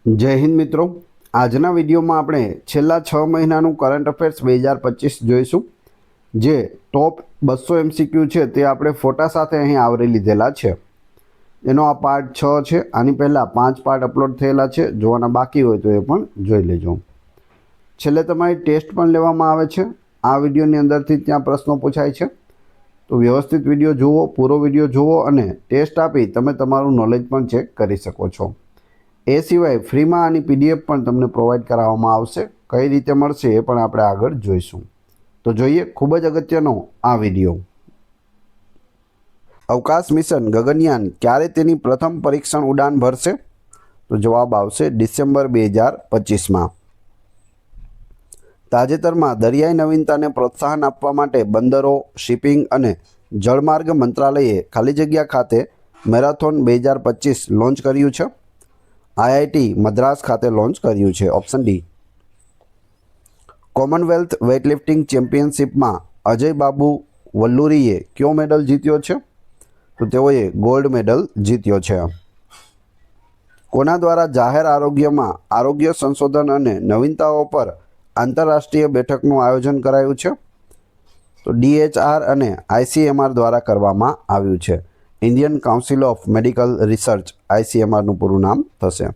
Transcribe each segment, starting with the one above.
જય હિન્દ મિત્રો, આજના વિડીયોમાં આપણે છેલ્લા 6 મહિનાનું કરંટ અફેર્સ 2025 જોઈશું. જે ટોપ 200 MCQ છે તે આપણે ફોટા સાથે અહીં આવરી લીધેલા છે. એનો આ પાર્ટ 6 છે. આની પહેલાં 5 પાર્ટ અપલોડ થયેલા છે. જોવાના બાકી હોય તો એ પણ જોઈ લેજો. છેલ્લે તમારી ટેસ્ટ પણ લેવામાં આવે છે. આ વિડીયોની અંદરથી ત્યાં પ્રશ્નો પૂછાય છે. તો વ્યવસ્થિત વિડીયો જુઓ, પૂરો વિડીયો જુઓ અને ટેસ્ટ આપી તમે તમારું નોલેજ પણ ચેક કરી શકો છો. એ સિવાય ફ્રીમાં આની PDF પણ તમને પ્રોવાઈડ કરાવવામાં આવશે. કઈ રીતે મળશે એ પણ આપણે આગળ જોઈશું. તો જોઈએ ખૂબ જ અગત્યનો આ વિડીયો. અવકાશ મિશન ગગનયાન ક્યારે તેની પ્રથમ પરીક્ષણ ઉડાન ભરશે? તો જવાબ આવશે ડિસેમ્બર 2025માં. તાજેતરમાં દરિયાઈ નવીનતાને પ્રોત્સાહન આપવા માટે બંદરો, શિપિંગ અને જળમાર્ગ મંત્રાલયે ખાલી જગ્યા ખાતે મેરાથોન 2025 લોન્ચ કર્યું છે. IIT મદ્રાસ ખાતે લોન્ચ કર્યું છે. Option D. કોમનવેલ્થ વેઇટલિફ્ટિંગ ચેમ્પિયનશિપમાં અજય બાબુ વલ્લુરીએ કયો મેડલ જીત્યો છે? તો તેઓએ ગોલ્ડ મેડલ જીત્યો છે. કોના દ્વારા જાહેર આરોગ્યમાં આરોગ્ય સંશોધન અને નવીનતાઓ પર આંતરરાષ્ટ્રીય બેઠકનું આયોજન કરાયું છે? તો DHR અને ICMR દ્વારા કરવામાં આવ્યું છે. Indian Council of Medical Research, ICMRનું પૂરું નામ થશે.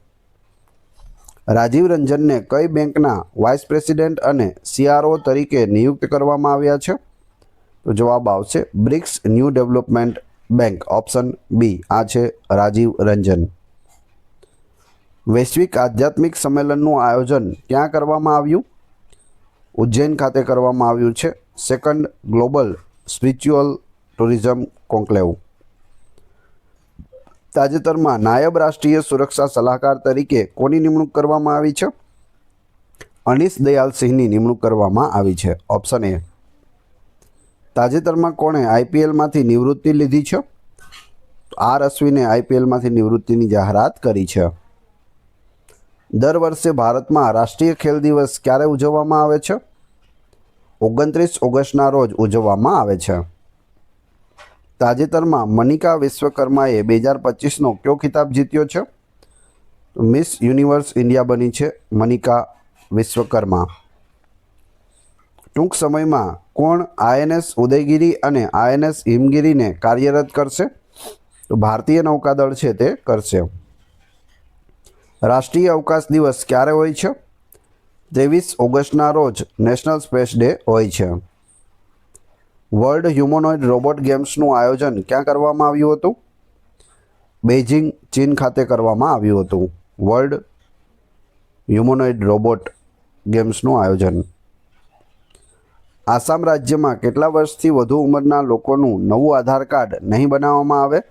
રાજીવ રંજનને કઈ બેંકના વાઇસ પ્રેસિડેન્ટ અને CRO તરીકે નિયુક્ત કરવામાં આવ્યા છે? તો જવાબ આવશે BRICS New Development Bank. Option B આ છે રાજીવ રંજન. વૈશ્વિક આધ્યાત્મિક સંમેલનનું આયોજન ક્યાં કરવામાં આવ્યું? ઉજ્જૈન ખાતે કરવામાં આવ્યું છે. Second global spiritual tourism conclave. તાજેતરમાં નાયબ રાષ્ટ્રીય સુરક્ષા સલાહકાર તરીકે કોની નિમણૂક કરવામાં આવી છે? અનિશ દયાલ સિંહની નિમણૂક કરવામાં આવી છે. Option A. તાજેતરમાં કોણે IPLમાંથી નિવૃત્તિ લીધી છે? R અશ્વિને IPLમાંથી નિવૃત્તિની જાહેરાત કરી છે. દર વર્ષે ભારતમાં રાષ્ટ્રીય ખેલ દિવસ ક્યારે ઉજવવામાં આવે છે? 29 ઓગસ્ટના રોજ ઉજવવામાં આવે છે. તાજેતરમાં મનિકા વિશ્વકર્માએ 2025નો કયો ખિતાબ જીત્યો છે? મિસ યુનિવર્સ ઇન્ડિયા બની છે મનિકા વિશ્વકર્મા. ટૂંક સમયમાં કોણ INS ઉદયગીરી અને INS હિમગીરીને કાર્યરત કરશે? તો ભારતીય નૌકાદળ છે તે કરશે. રાષ્ટ્રીય અવકાશ દિવસ ક્યારે હોય છે? 23 ઓગસ્ટના રોજ નેશનલ સ્પેસ ડે હોય છે. વર્લ્ડ હ્યુમનોઇડ રોબોટ ગેમ્સનું આયોજન ક્યાં કરવામાં આવ્યું હતું? બેઇજિંગ, ચીન ખાતે કરવામાં આવ્યું હતું. વર્લ્ડ હ્યુમનોઇડ રોબોટ ગેમ્સનું આયોજન. આસામ રાજ્યમાં કેટલા વર્ષથી વધુ ઉંમરના લોકોનું નવું આધાર કાર્ડ નહીં બનાવવામાં આવે?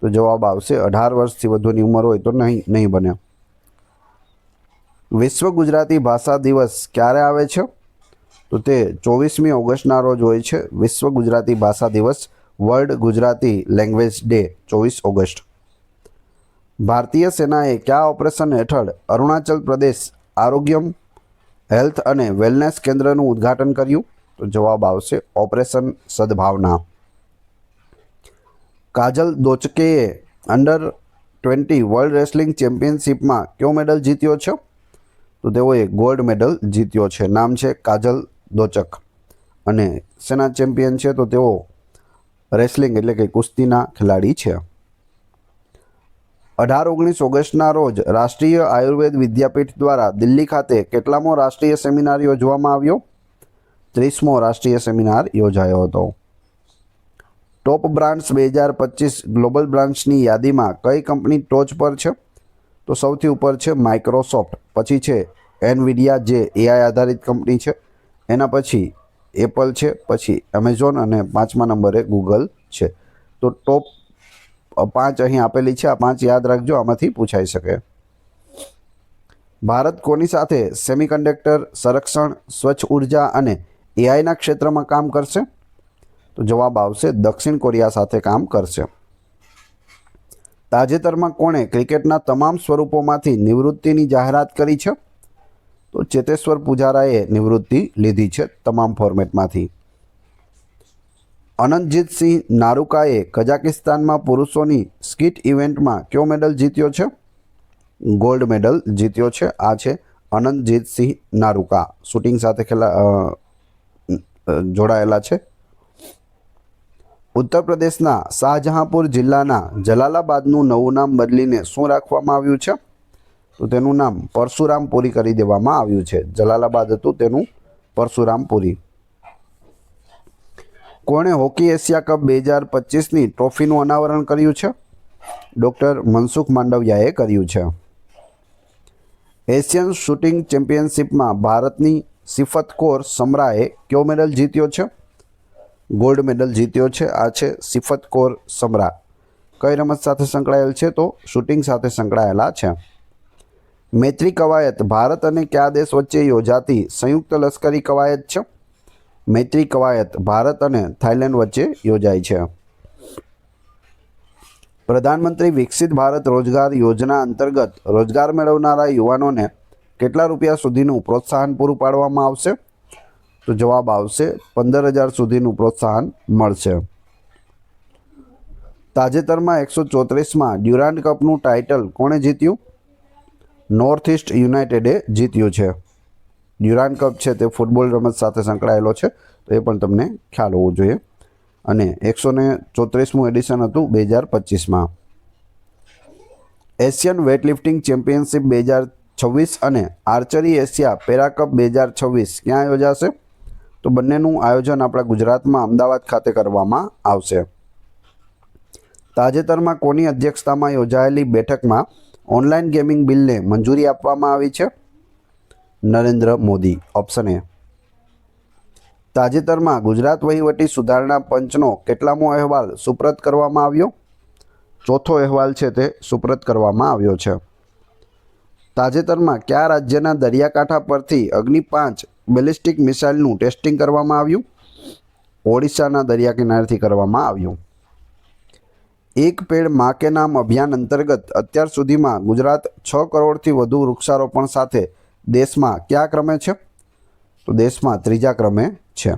તો જવાબ આવશે 18 વર્ષથી વધુની ઉંમર હોય તો નહીં બને. વિશ્વ ગુજરાતી ભાષા દિવસ ક્યારે આવે છે? તો તે 24મી ઓગસ્ટના રોજ હોય છે. વિશ્વ ગુજરાતી ભાષા દિવસ, world Gujarati language day 24 August. ભારતીય સેનાએ કયા ઓપરેશન હેઠળ અરુણાચલ પ્રદેશ આરોગ્યમ હેલ્થ અને વેલનેસ કેન્દ્રનું ઉદ્ઘાટન કર્યું? તો જવાબ આવશે ઓપરેશન સદભાવના. કાજલ દોચકેએ અંડર-20 વર્લ્ડ રેસલિંગ ચેમ્પિયનશિપમાં કયો મેડલ જીત્યો છે? તો તેઓએ ગોલ્ડ મેડલ જીત્યો છે. નામ છે કાજલ દોચક અને સેના ચેમ્પિયન છે તો તેઓ રેસલિંગ એટલે કે કુસ્તીના ખેલાડી છે. 18-19 ઓગસ્ટના રોજ રાષ્ટ્રીય આયુર્વેદ વિદ્યાપીઠ દ્વારા દિલ્હી ખાતે કેટલામો રાષ્ટ્રીય સેમિનાર યોજવામાં આવ્યો? 30મો રાષ્ટ્રીય સેમિનાર યોજાયો હતો. ટોપ બ્રાન્ડ્સ 2025 ગ્લોબલ બ્રાન્ડ્સની યાદીમાં કઈ કંપની ટોચ પર છે? તો સૌથી ઉપર છે માઇક્રોસોફ્ટ, પછી છે એનવિડિયા જે AI આધારિત કંપની છે, એના પછી એપલ છે, પછી એમેઝોન અને 5મા નંબરે ગૂગલ છે. તો ટોપ 5 અહીં આપેલી છે. આ 5 યાદ રાખજો, આમાંથી પૂછાઈ શકે. ભારત કોની સાથે સેમિકન્ડક્ટર, સંરક્ષણ, સ્વચ્છ ઉર્જા અને AIના ક્ષેત્રમાં કામ કરશે? તો જવાબ આવશે દક્ષિણ કોરિયા સાથે કામ કરશે. તાજેતરમાં કોણે ક્રિકેટના તમામ સ્વરૂપોમાંથી નિવૃત્તિની જાહેરાત કરી છે? તો ચેતેશ્વર પુજારાએ નિવૃત્તિ લીધી છે તમામ ફોર્મેટમાંથી. અનંતજીતસિંહ નારુકાએ કઝાકિસ્તાનમાં પુરુષોની સ્કીટ ઇવેન્ટમાં કયો મેડલ જીત્યો છે? ગોલ્ડ મેડલ જીત્યો છે. આ છે અનંતજીતસિંહ નારૂકા, શૂટિંગ સાથે જોડાયેલા છે. ઉત્તર પ્રદેશના શાહજહાંપુર જિલ્લાના જલાલાબાદનું નવું નામ બદલીને શું રાખવામાં આવ્યું છે? તો તેનું નામ પરશુરામપુરી કરી દેવામાં આવ્યું છે. જલાલાબાદ હતું તેનું પરશુરામપુરી. કોણે હોકી એશિયા કપ 2025ની ટ્રોફીનું અનાવરણ કર્યું છે? ડૉક્ટર મનસુખ માંડવિયાએ કર્યું છે. એશિયન શૂટિંગ ચેમ્પિયનશિપમાં ભારતની સિફત કૌર સમરાએ કયો મેડલ જીત્યો છે? ગોલ્ડ મેડલ જીત્યો છે. આ છે સિફત કૌર સમરા. કઈ રમત સાથે સંકળાયેલ છે? તો શૂટિંગ સાથે સંકળાયેલા છે. મૈત્રી કવાયત ભારત અને કયા દેશ વચ્ચે યોજાતી સંયુક્ત લશ્કરી કવાયત છે? મૈત્રી કવાયત ભારત અને થાઇલેન્ડ વચ્ચે યોજાય છે. પ્રધાનમંત્રી વિકસિત ભારત રોજગાર યોજના અંતર્ગત રોજગાર મેળવનારા યુવાનોને કેટલા રૂપિયા સુધીનું પ્રોત્સાહન પૂરું પાડવામાં આવશે? તો જવાબ આવશે 15,000 સુધીનું પ્રોત્સાહન મળશે. તાજેતરમાં 134માં ડ્યુરાન્ડ કપનું ટાઇટલ કોણે જીત્યું? નોર્થ ઇસ્ટ યુનાઇટેડે જીત્યું છે. ડ્યુરાન્ડ કપ છે તે ફૂટબોલ રમત સાથે સંકળાયેલો છે, તો એ પણ તમને ખ્યાલ હોવો જોઈએ. અને 134મું એડિશન હતું 2025માં. એશિયન વેઇટલિફ્ટિંગ ચેમ્પિયનશિપ 2026 અને આર્ચરી એશિયા પેરા કપ 2026 ક્યાં યોજાશે? તો બંનેનું આયોજન આપણા ગુજરાતમાં અમદાવાદ ખાતે કરવામાં આવશે. તાજેતરમાં કોની અધ્યક્ષતામાં યોજાયેલી બેઠકમાં ઓનલાઈન ગેમિંગ બિલને મંજૂરી આપવામાં આવી છે? Narendra Modi, option A. તાજેતરમાં ગુજરાત વહીવટી સુધારણા પંચનો કેટલામો અહેવાલ સુપ્રત કરવામાં આવ્યો? ચોથો અહેવાલ છે તે સુપ્રત કરવામાં આવ્યો છે. તાજેતરમાં કયા રાજ્યના દરિયાકાંઠા પરથી અગ્નિ 5 બેલિસ્ટિક મિસાઇલનું ટેસ્ટિંગ કરવામાં આવ્યું? ઓડિશાના દરિયા કિનારેથી કરવામાં આવ્યું. એક પેડ માં કે નામ અભિયાન અંતર્ગત અત્યાર સુધીમાં ગુજરાત 6 કરોડથી વધુ વૃક્ષારોપણ સાથે દેશમાં કયા ક્રમે છે? તો દેશમાં 3જા ક્રમે છે.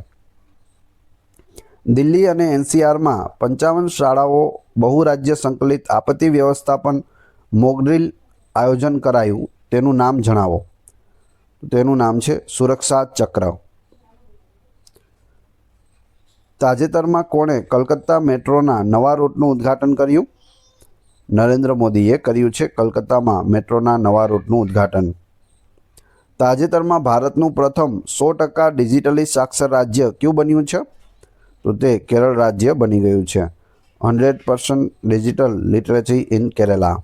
દિલ્હી અને એનસીઆરમાં 55 શાળાઓ બહુરાજ્ય સંકલિત આપત્તિ વ્યવસ્થાપન મોકડ્રીલ આયોજન કરાયું, તેનું નામ જણાવો. તેનું નામ છે સુરક્ષા ચક્ર. તાજેતરમાં કોણે કલકત્તા મેટ્રોના નવા રૂટનું ઉદ્ઘાટન કર્યું? નરેન્દ્ર મોદીએ કર્યું છે કલકત્તામાં મેટ્રોના નવા રૂટનું ઉદ્ઘાટન. તાજેતરમાં ભારતનું પ્રથમ 100% ડિજિટલી સાક્ષર રાજ્ય કયું બન્યું છે? તો તે કેરળ રાજ્ય બની ગયું છે. 100% ડિજિટલ લિટરેસી ઇન કેરલા.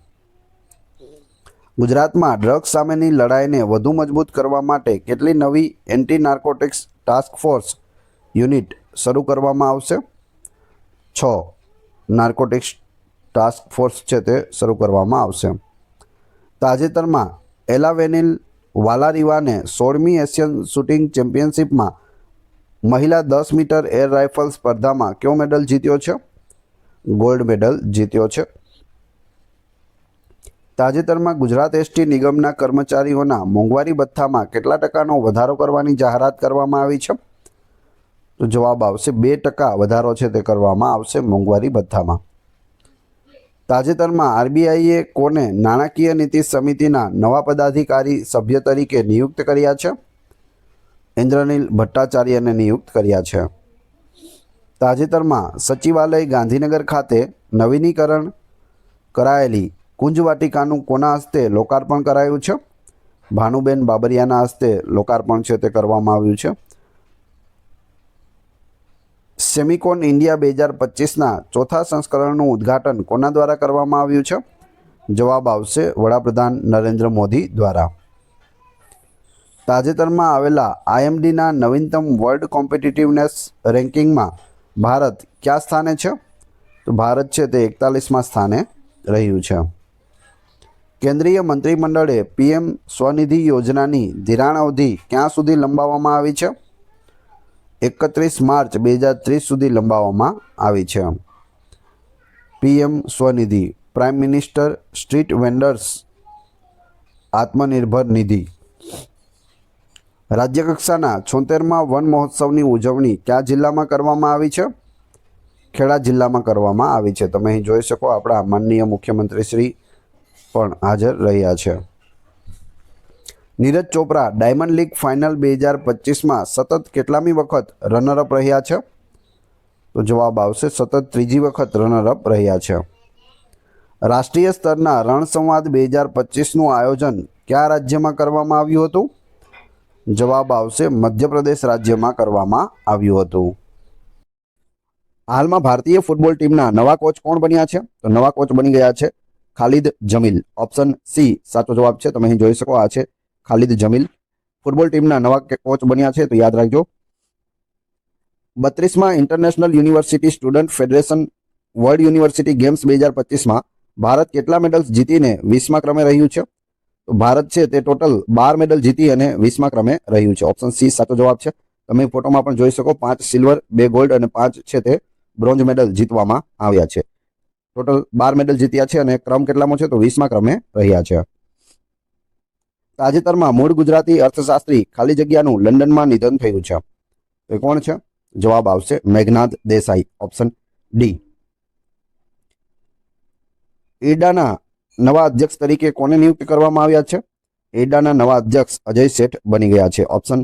ગુજરાતમાં ડ્રગ્સ સામેની લડાઈને વધુ મજબૂત કરવા માટે કેટલી નવી anti narcotics task force unit શરૂ કરવામાં આવશે? 6 નાર્કોટિક્સ ટાસ્ક ફોર્સ છે તે શરૂ કરવામાં આવશે. તાજેતરમાં એલાવેનિલ વાલારીવાને 16મી એશિયન શૂટિંગ ચેમ્પિયનશિપમાં મહિલા 10 મીટર એર રાઇફલ સ્પર્ધામાં કયો મેડલ જીત્યો છે? ગોલ્ડ મેડલ જીત્યો છે. તાજેતરમાં ગુજરાત એસટી નિગમના કર્મચારીઓના મોંઘવારી ભથ્થામાં કેટલા ટકાનો વધારો કરવાની જાહેરાત કરવામાં આવી છે? તો જવાબ આવશે 2% વધારો છે તે કરવામાં આવશે મોંઘવારી ભથ્થામાં. તાજેતરમાં આરબીઆઈએ કોને નાણાકીય નીતિ સમિતિના નવા પદાધિકારી સભ્ય તરીકે નિયુક્ત કર્યા છે? ઇન્દ્રનીલ ભટ્ટાચાર્યને નિયુક્ત કર્યા છે. તાજેતરમાં સચિવાલય ગાંધીનગર ખાતે નવીનીકરણ કરાયેલી કુંજવાટિકાનું કોના હસ્તે લોકાર્પણ કરાયું છે? ભાનુબેન બાબરિયાના હસ્તે લોકાર્પણ છે તે કરવામાં આવ્યું છે. સેમિકોન ઇન્ડિયા 2025ના ચોથા સંસ્કરણનું ઉદ્ઘાટન કોના દ્વારા કરવામાં આવ્યું છે? જવાબ આવશે વડાપ્રધાન નરેન્દ્ર મોદી દ્વારા. તાજેતરમાં આવેલા આઈએમડીના નવીનતમ વર્લ્ડ કોમ્પિટિટિવનેસ રેન્કિંગમાં ભારત કયા સ્થાને છે? તો ભારત છે તે 41મા સ્થાને રહ્યું છે. કેન્દ્રીય મંત્રીમંડળે પીએમ સ્વનિધિ યોજનાની ધિરાણ અવધિ ક્યાં સુધી લંબાવવામાં આવી છે? 31 માર્ચ 2030 સુધી લંબાવવામાં આવી છે. PM Svanidhi prime minister street vendors આત્મનિર્ભર નિધિ. રાજ્યકક્ષાના 76મા વન મહોત્સવની ઉજવણી કયા જિલ્લામાં કરવામાં આવી છે? ખેડા જિલ્લામાં કરવામાં આવી છે. તમે અહીં જોઈ શકો આપણા માનનીય મુખ્યમંત્રી શ્રી પણ હાજર રહ્યા છે. Neeraj Chopra Diamond League final 2025માં સતત કેટલામી વખત રનરઅપ રહ્યા છે? તો જવાબ આવશે સતત ત્રીજી વખત રનરઅપ રહ્યા છે. રાષ્ટ્રીય સ્તરના રણસંવાદ 2025નું આયોજન કયા રાજ્યમાં કરવામાં આવ્યું હતું? જવાબ આવશે મધ્યપ્રદેશ રાજ્યમાં કરવામાં આવ્યું હતું. હાલમાં ભારતીય ફૂટબોલ ટીમના નવા કોચ કોણ બન્યા છે? તો નવા કોચ બની ગયા છે ખાલિદ જમીલ. ઓપ્શન સી સાચો જવાબ છે. તમે અહીં જોઈ શકો, આ છે ખાલિદ જમીલ. ફૂટબોલ ટીમના નવા કોચ બન્યા છે, તો યાદ રાખજો. 32માં international university student federation world university games 2025માં ભારત કેટલા મેડલ્સ જીતીને 20મા ક્રમે રહ્યું છે? તો ભારત છે તે ટોટલ 12 મેડલ જીતી અને 20મા ક્રમે રહ્યું છે. ઓપ્શન સી સાચો જવાબ છે. તમે ફોટોમાં પણ જોઈ શકો, 5 સિલ્વર, 2 ગોલ્ડ અને 5 છે તે બ્રોન્ઝ મેડલ જીતવામાં આવ્યા છે. ટોટલ 12 મેડલ જીત્યા છે અને ક્રમ કેટલામો છે? તો 20મા ક્રમે રહ્યા છે. તાજેતરમાં મૂળ ગુજરાતી અર્થશાસ્ત્રી ખાલી જગ્યાનું લંડનમાં નિધન થયું છે. તો એ કોણ છે? જવાબ આવશે મેઘનાદ દેસાઈ. Option D. ઇરડાના નવા અધ્યક્ષ તરીકે કોને નિયુક્ત કરવામાં આવ્યા છે? ઇરડાના નવા અધ્યક્ષ અજય શેઠ બની ગયા છે. ઓપ્શન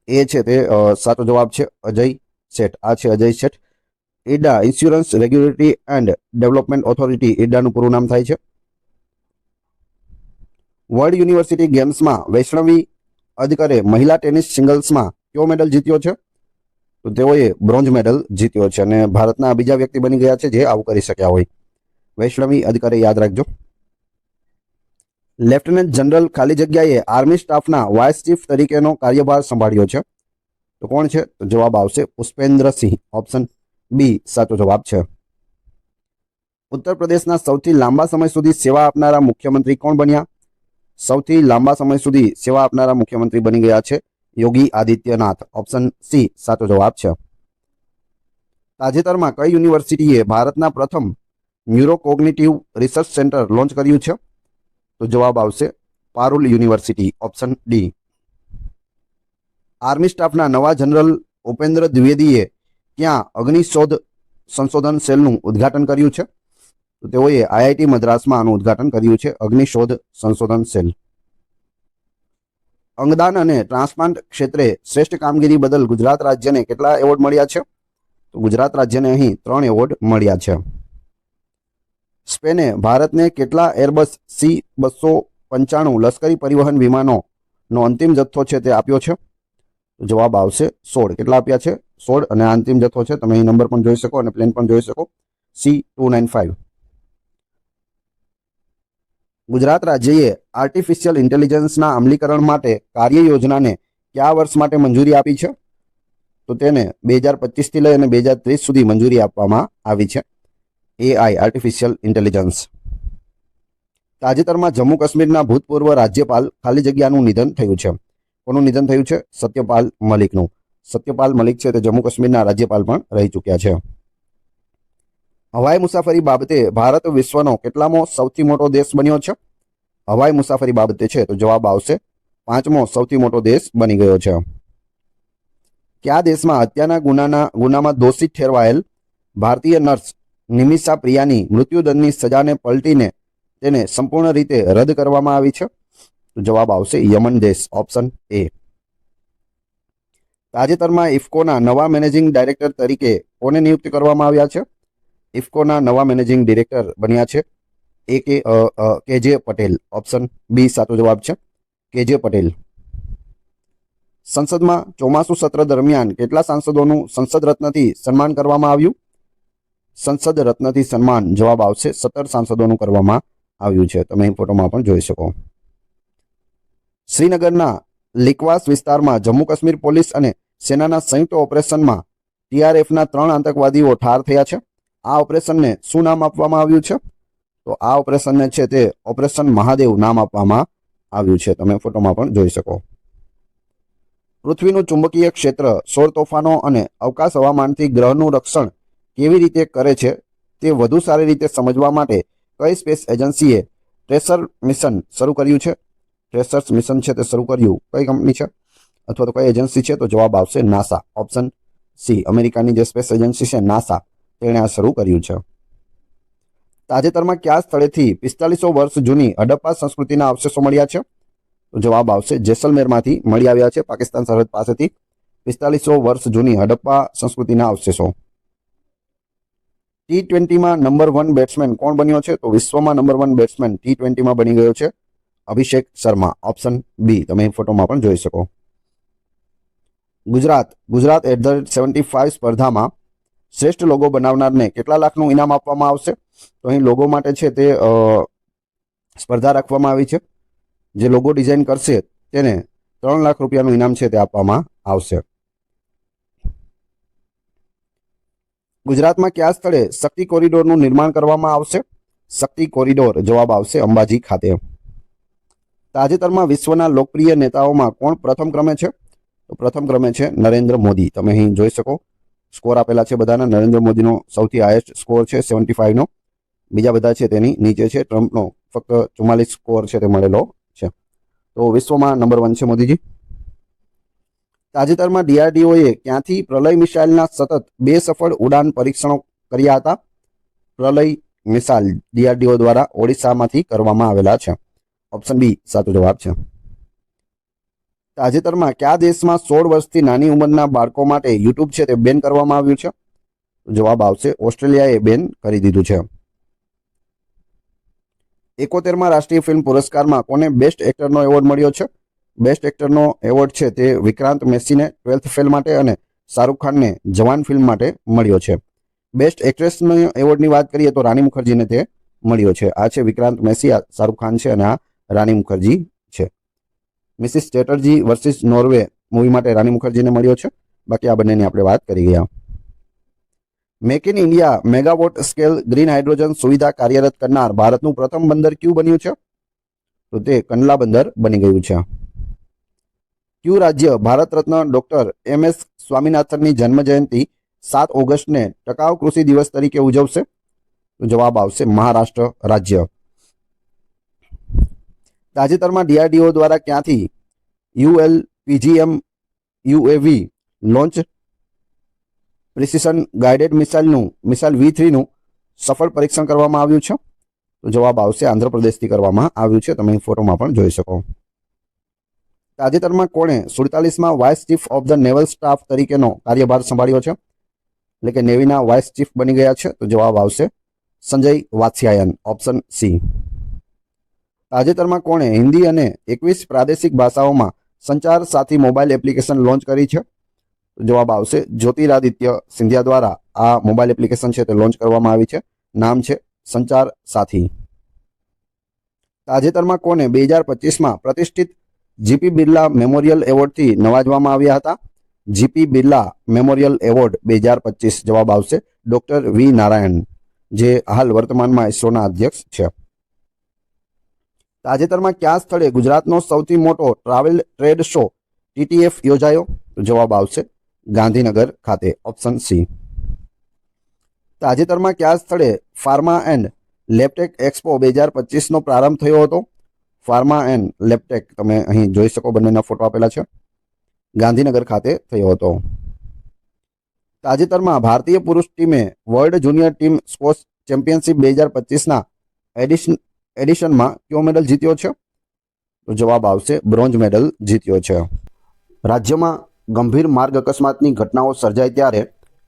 એ છે તે સાચો જવાબ છે, અજય શેઠ. આ છે Ajay Seth. IRDA insurance regulatory and development authority ઇરડાનું પૂરું નામ થાય છે. વર્લ્ડ યુનિવર્સિટી ગેમ્સમાં વૈષ્ણવી અદકરે મહિલા ટેનિસ સિંગલ્સમાં કયો મેડલ જીત્યો છે? તો તેઓએ બ્રોન્ઝ મેડલ જીત્યો છે અને ભારતના બીજા વ્યક્તિ બની ગયા છે જે આવું કરી શક્યા હોય. વૈષ્ણવી અદકરે યાદ રાખજો. લેફ્ટનન્ટ જનરલ ખાલી જગ્યાએ આર્મી સ્ટાફના વાઇસ ચીફ તરીકેનો કાર્યભાર સંભાળ્યો છે. તો કોણ છે? તો જવાબ આવશે પુષ્પેન્દ્રસિંહ. ઓપ્શન બી સાચો જવાબ છે. ઉત્તર પ્રદેશના સૌથી લાંબા સમય સુધી સેવા આપનારા મુખ્યમંત્રી કોણ બન્યા? સૌથી લાંબા સમય સુધી સેવા આપનારા મુખ્યમંત્રી બની ગયા છે યોગી આદિત્યનાથ. ઓપ્શન સી સાચો જવાબ છે. તાજેતરમાં કઈ યુનિવર્સિટીએ ભારતના પ્રથમ ન્યુરોકોગ્નિટિવ રિસર્ચ સેન્ટર લોન્ચ કર્યું છે? તો જવાબ આવશે Parul university. Option D. Army સ્ટાફના નવા જનરલ ઉપેન્દ્ર દ્વિવેદીએ ક્યાં અગ્નિશોધ સંશોધન સેલનું ઉદ્ઘાટન કર્યું છે? તો તેઓએ આઈઆઈટી મદ્રાસમાં આનું ઉદ્ઘાટન કર્યું છે, અગ્નિશોધ સંશોધન સેલ. અંગદાન અને ટ્રાન્સપ્લાન્ટ ક્ષેત્રે શ્રેષ્ઠ કામગીરી બદલ ગુજરાત રાજ્યને કેટલા એવોર્ડ મળ્યા છે? તો ગુજરાત રાજ્યને અહીં 3 એવોર્ડ મળ્યા છે. સ્પેને ભારતને કેટલા એરબસ C-295 લશ્કરી પરિવહન વિમાનોનો અંતિમ જથ્થો છે તે આપ્યો છે? તો જવાબ આવશે 16. કેટલા આપ્યા છે? 16. અને આ અંતિમ જથ્થો છે, તમે અહીં નંબર પણ જોઈ શકો અને પ્લેન પણ જોઈ શકો, C-295. ગુજરાત રાજ્યએ આર્ટિફિશિયલ ઇન્ટેલિજન્સના અમલીકરણ માટે કાર્ય યોજનાને કયા વર્ષ માટે મંજૂરી આપી છે? તો તેને 2025થી લઈ અને 2030 સુધી મંજૂરી આપવામાં આવી છે. AI artificial intelligence. તાજેતરમાં જમ્મુ કાશ્મીરના ભૂતપૂર્વ રાજ્યપાલ ખાલી જગ્યાનું નિધન થયું છે. કોનું નિધન થયું છે? સત્યપાલ મલિકનું. સત્યપાલ મલિક છે તે જમ્મુ કાશ્મીરના રાજ્યપાલ પણ રહી ચૂક્યા છે. હવાઈ મુસાફરી બાબતે ભારત વિશ્વનો કેટલામો સૌથી મોટો દેશ બન્યો છે? હવાઈ મુસાફરી બાબતે છે તો જવાબ આવશે 5મો સૌથી મોટો દેશ બની ગયો છે. કયા દેશમાં હત્યાના ગુનામાં દોષિત ઠેરવાયેલ ભારતીય નર્સ નિમિષા પ્રિયાની મૃત્યુદંડની સજાને પલટીને તેને સંપૂર્ણ રીતે રદ કરવામાં આવી છે? તો જવાબ આવશે યમન દેશ. Option A. તાજેતરમાં ઇફકોના નવા મેનેજિંગ ડાયરેક્ટર તરીકે કોને નિયુક્ત કરવામાં આવ્યા છે? ઇફકોના નવા મેનેજિંગ ડિરેક્ટર બન્યા છે KJ પટેલ. ઓપ્શન બી સાચો જવાબ છે, KJ પટેલ. સંસદમાં ચોમાસુ સત્ર દરમિયાન કેટલા સાંસદોનું સંસદ રત્નથી સન્માન કરવામાં આવ્યું? સંસદ રત્નથી સન્માન જવાબ આવશે 17 સાંસદોનું કરવામાં આવ્યું છે. તમે અહીં ફોટોમાં પણ જોઈ શકો. શ્રીનગરના લિકવાસ વિસ્તારમાં જમ્મુ કાશ્મીર પોલીસ અને સેનાના સંયુક્ત ઓપરેશનમાં TRFના 3 આતંકવાદીઓ ઠાર થયા છે. આ ઓપરેશનને શું નામ આપવામાં આવ્યું છે? તો આ ઓપરેશનને છે તે ઓપરેશન મહાદેવ નામ આપવામાં આવ્યું છે. તમે ફોટોમાં પણ જોઈ શકો. પૃથ્વીનું ચુંબકીય ક્ષેત્ર, સૌર તોફાનો અને અવકાશ હવામાનથી ગ્રહનું રક્ષણ કેવી રીતે કરે છે તે વધુ સારી રીતે સમજવા માટે કઈ સ્પેસ એજન્સીએ ટ્રેસર મિશન શરૂ કર્યું છે? ટ્રેસર્સ મિશન છે તે શરૂ કર્યું કઈ કંપની છે અથવા તો કઈ એજન્સી છે? તો જવાબ આવશે નાસા. Option C. અમેરિકાની જે સ્પેસ એજન્સી છે નાસા, તેણે આ શરૂ કર્યું છે. તાજેતરમાં કયા સ્થળેથી 4500 વર્ષ જૂની હડપ્પા સંસ્કૃતિના અવશેષો મળ્યા છે? તો જવાબ આવશે જેસલમેરમાંથી મળી આવ્યા છે પાકિસ્તાન સરહદ પાસેથી 4500 વર્ષ જૂની હડપ્પા સંસ્કૃતિના અવશેષો. T20માં નંબર 1 બેટ્સમેન કોણ બન્યો છે? તો વિશ્વમાં નંબર 1 બેટ્સમેન T20માં બની ગયો છે અભિષેક શર્મા. ઓપ્શન બી તમે ફોટોમાં પણ જોઈ શકો. ગુજરાત @75 સ્પર્ધામાં શ્રેષ્ઠ લોગો બનાવનારને કેટલા લાખનું ઇનામ આપવામાં આવશે? તો અહીં લોગો માટે છે તે સ્પર્ધા રાખવામાં આવી છે. જે લોગો ડિઝાઇન કરશે તેને 3 લાખ રૂપિયાનું ઇનામ છે તે આપવામાં આવશે. ગુજરાતમાં કયા સ્થળે શક્તિ કોરિડોરનું નિર્માણ કરવામાં આવશે? શક્તિ કોરિડોર જવાબ આવશે અંબાજી ખાતે. તાજેતરમાં વિશ્વના લોકપ્રિય નેતાઓમાં કોણ પ્રથમ ક્રમે છે? તો પ્રથમ ક્રમે છે નરેન્દ્ર મોદી. તમે અહીં જોઈ શકો સ્કોર આપેલા છે બધાના. નરેન્દ્ર મોદીનો સૌથી હાઈએસ્ટ સ્કોર છે 75નો. બીજા બધા છે તેની નીચે છે. ટ્રમ્પનો ફક્ત 44 સ્કોર છે તે મળેલો છે. તો વિશ્વમાં નંબર 1 છે મોદીજી. તાજેતરમાં DRDOએ ક્યાંથી પ્રલય મિસાઇલના સતત 2 સફળ ઉડાન પરીક્ષણો કર્યા હતા? પ્રલય મિસાઇલ DRDO દ્વારા ઓડિશામાંથી કરવામાં આવેલા છે. ઓપ્શન બી સાચો જવાબ છે. તાજેતરમાં કયા દેશમાં 16 વર્ષથી નાની ઉંમરના બાળકો માટે યુટ્યુબ છે તે બેન કરવામાં આવ્યું છે? જવાબ આવશે ઓસ્ટ્રેલિયાએ બેન કરી દીધું છે. 71માં રાષ્ટ્રીય ફિલ્મ પુરસ્કારમાં કોને બેસ્ટ એક્ટરનો એવોર્ડ મળ્યો છે? બેસ્ટ એક્ટરનો એવોર્ડ છે તે વિક્રાંત મેસીને 12th ફેલ માટે અને શાહરૂખ ખાનને જવાન ફિલ્મ માટે મળ્યો છે. બેસ્ટ એક્ટ્રેસનો એવોર્ડની વાત કરીએ તો રાની મુખર્જીને તે મળ્યો છે. આ છે વિક્રાંત મેસી, આ શાહરૂખ ખાન છે અને આ રાની મુખર્જી છે. Mrs Chatterjee versus Norway movie માટે રાની મુખર્જીને મળ્યો છે. બાકી આ બંનેની આપણે વાત કરી ગયા. Make in India megawatt scale green hydrogen સુવિધા કાર્યરત કરનાર ભારતનું પ્રથમ બંદર કયું બન્યું છે? તો તે કંડલા બંદર બની ગયું છે. કયું રાજ્ય ભારત રત્ન ડોક્ટર MS સ્વામિનાથનની જન્મજયંતિ 7 ઓગસ્ટને ટકાઉ કૃષિ દિવસ તરીકે ઉજવશે? તો જવાબ આવશે મહારાષ્ટ્ર રાજ્ય. તાજેતરમાં DRDO દ્વારા ક્યાંથી ULPGM UAV launch precision guided missile V3નું સફળ પરીક્ષણ કરવામાં આવ્યું છે? તો જવાબ આવશે આંધ્રપ્રદેશથી કરવામાં આવ્યું છે. તમે ફોટોમાં પણ જોઈ શકો. તાજેતરમાં કોણે 47માં vice chief of the naval staff તરીકેનો કાર્યભાર સંભાળ્યો છે? એટલે કે નેવીના વાઇસ ચીફ બની ગયા છે. તો જવાબ આવશે સંજય વાત્સ્યાયન. Option C. તાજેતરમાં કોણે હિન્દી અને 21 પ્રાદેશિક ભાષાઓમાં સંચાર સાથી મોબાઈલ એપ્લિકેશન લોન્ચ કરી છે? જવાબ આવશે જ્યોતિરાદિત્ય સિંધિયા દ્વારા આ મોબાઈલ એપ્લિકેશન છે તે લોન્ચ કરવામાં આવી છે. નામ છે સંચાર સાથી. તાજેતરમાં કોને 2025માં પ્રતિષ્ઠિત જીપી બિરલા મેમોરિયલ એવોર્ડથી નવાજવામાં આવ્યા હતા? જીપી બિરલા મેમોરિયલ એવોર્ડ 2025 જવાબ આવશે ડોક્ટર વી નારાયણ, જે હાલ વર્તમાનમાં ઇસરોના અધ્યક્ષ છે. તાજેતરમાં કયા સ્થળે ગુજરાતનો સૌથી મોટો ટ્રાવેલ ટ્રેડ શો TTF યોજાયો? જવાબ આવશે ગાંધીનગર ખાતે. Option C. તાજેતરમાં કયા સ્થળે ફાર્મા એન્ડ લેબટેક એક્સપો 2025નો પ્રારંભ થયો હતો? ફાર્મા એન્ડ લેબટેક તમે અહીં જોઈ શકો, બંનેના ફોટો આપેલા છે. ગાંધીનગર ખાતે થયો હતો. તાજેતરમાં ભારતીય પુરુષ ટીમે world junior team squash championship 2025ના એડિશનમાં કયો મેડલ જીત્યો છે? તો જવાબ આવશે બ્રોન્ઝ મેડલ જીત્યો છે. રાજ્યમાં ગંભીર માર્ગ અકસ્માતની ઘટનાઓ સર્જાય ત્યારે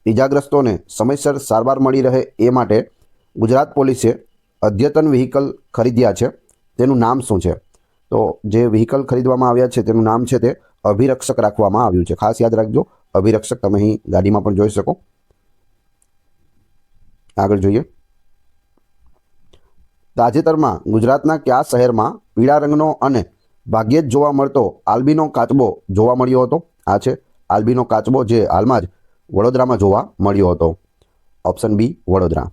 ઇજાગ્રસ્તોને સમયસર સારવાર મળી રહે એ માટે ગુજરાત પોલીસે અદ્યતન વ્હીકલ ખરીદ્યા છે. તેનું નામ શું છે? તો જે વ્હીકલ ખરીદવામાં આવ્યા છે તેનું નામ છે તે અભિરક્ષક રાખવામાં આવ્યું છે. ખાસ યાદ રાખજો અભિરક્ષક. તમે અહીં ગાડીમાં પણ જોઈ શકો. આગળ જોઈએ. તાજેતરમાં ગુજરાતના કયા શહેરમાં પીળા રંગનો અને ભાગ્યે જ જોવા મળતો આલ્બિનો કાચબો જોવા મળ્યો હતો? આ છે આલ્બિનો કાચબો, જે હાલમાં જ વડોદરામાં જોવા મળ્યો હતો. Option B Vadodara.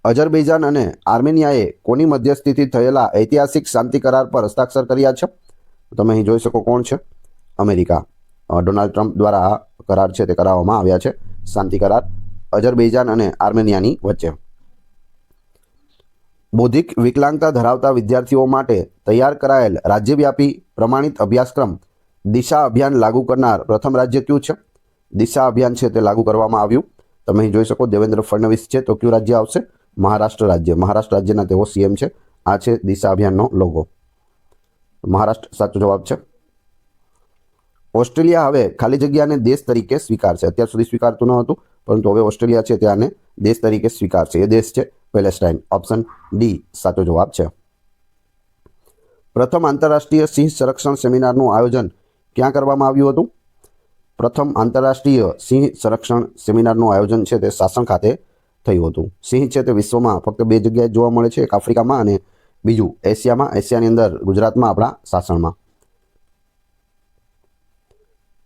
અઝરબૈજાન અને આર્મેનિયાએ કોની મધ્યસ્થીથી થયેલા ઐતિહાસિક શાંતિ કરાર પર હસ્તાક્ષર કર્યા છે? તમે અહીં જોઈ શકો કોણ છે? અમેરિકા. ડોનાલ્ડ ટ્રમ્પ દ્વારા આ કરાર છે તે કરાવવામાં આવ્યા છે. શાંતિ કરાર અઝરબૈજાન અને આર્મેનિયાની વચ્ચે. બૌદ્ધિક વિકલાંગતા ધરાવતા વિદ્યાર્થીઓ માટે તૈયાર કરાયેલ રાજ્યવ્યાપી પ્રમાણિત અભ્યાસક્રમ દિશા અભિયાન લાગુ કરનાર પ્રથમ રાજ્ય કયું છે? દિશા અભિયાન છે તે લાગુ કરવામાં આવ્યું તમે અહીં જોઈ શકો દેવેન્દ્ર ફડણવીસ છે. તો કયું રાજ્ય આવશે? મહારાષ્ટ્ર રાજ્ય. મહારાષ્ટ્ર રાજ્યના તેઓ સીએમ છે. આ છે દિશા અભિયાનનો લોગો. મહારાષ્ટ્ર સાચો જવાબ છે. ઓસ્ટ્રેલિયા હવે ખાલી જગ્યાને દેશ તરીકે સ્વીકારશે. અત્યાર સુધી સ્વીકારતું ન હતું, પરંતુ હવે ઓસ્ટ્રેલિયા છે તે આને દેશ તરીકે સ્વીકારશે. એ દેશ છે પેલેસ્ટાઇન. ઓપ્શન ડી સાચો જવાબ છે. પ્રથમ આંતરરાષ્ટ્રીય સિંહ સંરક્ષણ સેમિનારનું આયોજન ક્યાં કરવામાં આવ્યું હતું? પ્રથમ આંતરરાષ્ટ્રીય સિંહ સંરક્ષણ સેમિનારનું આયોજન છે તે સાસણ ખાતે થયું હતું. સિંહ છે તે વિશ્વમાં ફક્ત 2 જગ્યાએ જોવા મળે છે, એક આફ્રિકામાં અને બીજું એશિયામાં. એશિયાની અંદર ગુજરાતમાં, આપણા સાસણમાં.